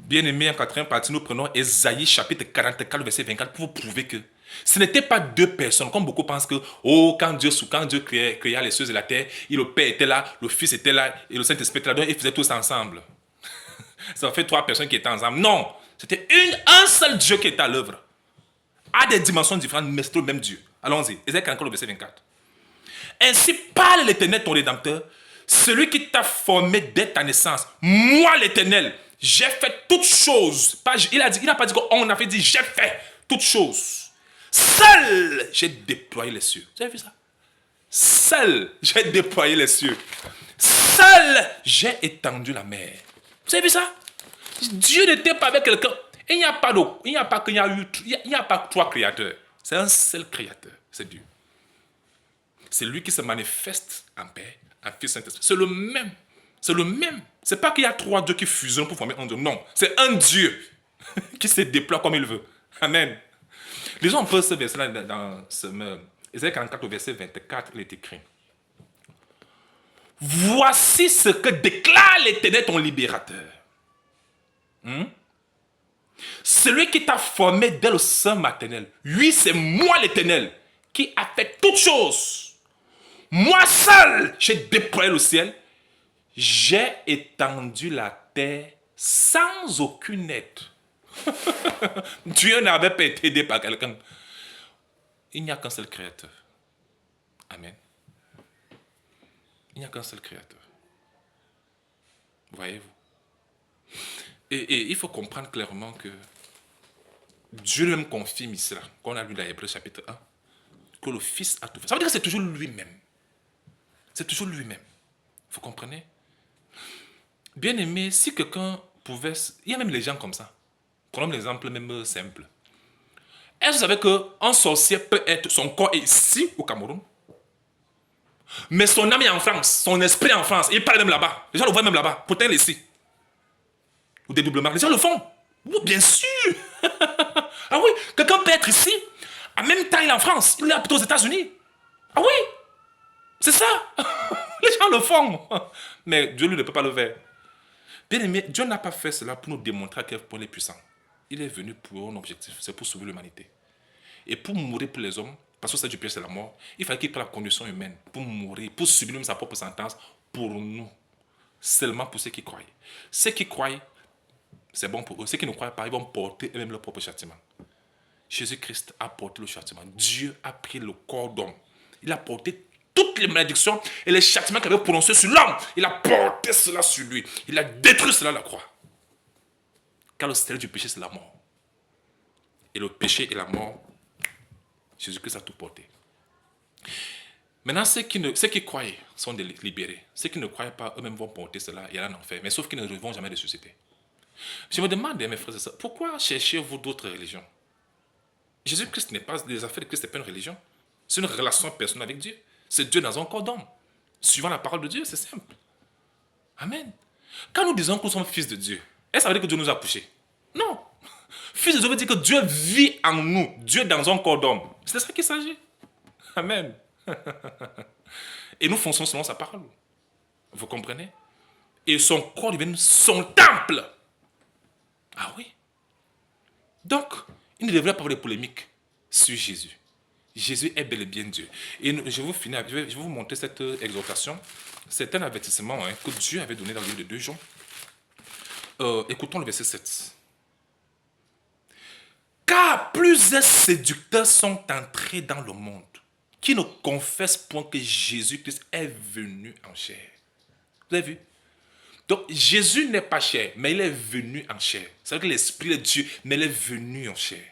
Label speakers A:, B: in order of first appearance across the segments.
A: Bien-aimés, en quatrième partie, nous prenons Ésaïe chapitre 44, verset 24 pour vous prouver que ce n'était pas deux personnes, comme beaucoup pensent que, quand Dieu créa les cieux et la terre, le Père était là, le Fils était là, et le Saint-Esprit était là, donc ils faisaient tous ensemble. Ça fait trois personnes qui étaient ensemble. Non, c'était un seul Dieu qui était à l'œuvre. À des dimensions différentes, mais c'était le même Dieu. Allons-y, Ésaïe 44, verset 24. Ainsi parle l'Éternel, ton Rédempteur, celui qui t'a formé dès ta naissance. Moi, l'Éternel, j'ai fait toutes choses. Il n'a pas dit qu'on a fait, dit j'ai fait toutes choses. Seul, j'ai déployé les cieux. Vous avez vu ça? Seul, j'ai déployé les cieux. Seul, j'ai étendu la mer. Vous avez vu ça? Dieu n'était pas avec quelqu'un. Il n'y a pas trois créateurs. C'est un seul créateur. C'est Dieu. C'est lui qui se manifeste en paix, en Fils Saint-Esprit. C'est le même. C'est le même. C'est pas qu'il y a trois dieux qui fusionnent pour former un Dieu. Non. C'est un Dieu qui se déploie comme il veut. Amen. Lisons un peu ce verset-là dans ce Ésaïe 44 au verset 24, il est écrit. Voici ce que déclare l'Éternel ton libérateur. Celui qui t'a formé dès le sein maternel. Oui, c'est moi l'Éternel qui a fait toutes choses. Moi seul, j'ai déployé le ciel. J'ai étendu la terre sans aucune aide. Dieu n'avait pas été aidé par quelqu'un. Il n'y a qu'un seul créateur. Amen. Il n'y a qu'un seul créateur. Voyez-vous. Et il faut comprendre clairement que Dieu lui-même confirme ici, qu'on a lu dans Hébreux chapitre 1, que le Fils a tout fait. Ça veut dire que c'est toujours lui-même. C'est toujours lui-même. Vous comprenez? Bien aimé, si quelqu'un pouvait... Il y a même les gens comme ça. Prenons l'exemple même simple. Est-ce que vous savez qu'un sorcier peut être... Son corps est ici, au Cameroun, mais son âme est en France, son esprit est en France, il parle même là-bas. Les gens le voient même là-bas, pourtant il est ici. Au dédoublement, les gens le font. Oui, bien sûr. Ah oui, quelqu'un peut être ici, en même temps il est en France, il est plutôt aux États-Unis. Ah oui, c'est ça. Les gens le font. Mais Dieu lui ne peut pas le faire. Bien aimé, Dieu n'a pas fait cela pour nous démontrer à quel point il est puissant. Il est venu pour un objectif, c'est pour sauver l'humanité. Et pour mourir pour les hommes, parce que c'est du péché, c'est la mort, il fallait qu'il prenne la condition humaine pour mourir, pour subir même sa propre sentence pour nous. Seulement pour ceux qui croient. Ceux qui croient, c'est bon pour eux. Ceux qui ne croient pas, ils vont porter eux-mêmes leur propre châtiment. Jésus-Christ a porté le châtiment. Dieu a pris le corps d'homme. Il a porté toutes les malédictions et les châtiments qu'il avait prononcés sur l'homme. Il a porté cela sur lui. Il a détruit cela à la croix. Car le salaire du péché, c'est la mort. Et le péché et la mort, Jésus-Christ a tout porté. Maintenant, ceux qui croient sont libérés. Ceux qui ne croient pas, eux-mêmes vont porter cela et aller en enfer. Mais sauf qu'ils ne vont jamais ressusciter. Je me demande, mes frères et sœurs, pourquoi cherchez-vous d'autres religions? Jésus-Christ n'est pas, les affaires de Christ n'est pas une religion. C'est une relation personnelle avec Dieu. C'est Dieu dans un corps d'homme. Suivant la parole de Dieu, c'est simple. Amen. Quand nous disons que nous sommes fils de Dieu, est-ce que ça veut dire que Dieu nous a couchés? Non. Fils de Dieu veut dire que Dieu vit en nous. Dieu dans un corps d'homme. C'est de ça qu'il s'agit. Amen. Et nous fonctionnons selon sa parole. Vous comprenez? Et son corps devient son temple. Ah oui. Donc, il ne devrait pas avoir de polémique sur Jésus. Jésus est bel et bien Dieu. Et je vais vous montrer cette exhortation. C'est un avertissement que Dieu avait donné dans le livre de 2 Jean. Écoutons le verset 7. Car plusieurs séducteurs sont entrés dans le monde qui ne confessent point que Jésus-Christ est venu en chair. Vous avez vu? Donc, Jésus n'est pas chair, mais il est venu en chair. C'est-à-dire que l'Esprit est Dieu, mais il est venu en chair.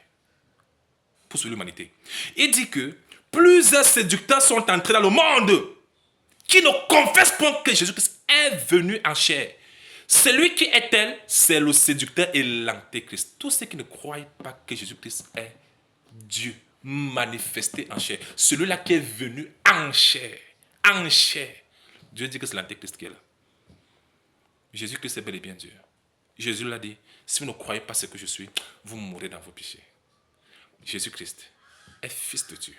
A: Pour sauver l'humanité. Il dit que plusieurs séducteurs sont entrés dans le monde qui ne confessent point que Jésus-Christ est venu en chair. Celui qui est tel, c'est le séducteur et l'antéchrist. Tous ceux qui ne croient pas que Jésus-Christ est Dieu manifesté en chair. Celui-là qui est venu en chair. En chair. Dieu dit que c'est l'antéchrist qui est là. Jésus-Christ est bel et bien Dieu. Jésus l'a dit, si vous ne croyez pas ce que je suis, vous mourrez dans vos péchés. Jésus-Christ est fils de Dieu.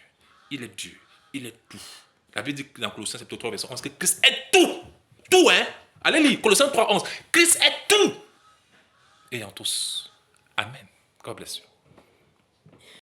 A: Il est Dieu. Il est tout. La Bible dit dans Colossiens chapitre 3, verset 11 que Christ est tout. Tout, hein? Allez lire Colossiens 3, 11. Christ est tout. et en tous. Amen. God bless you.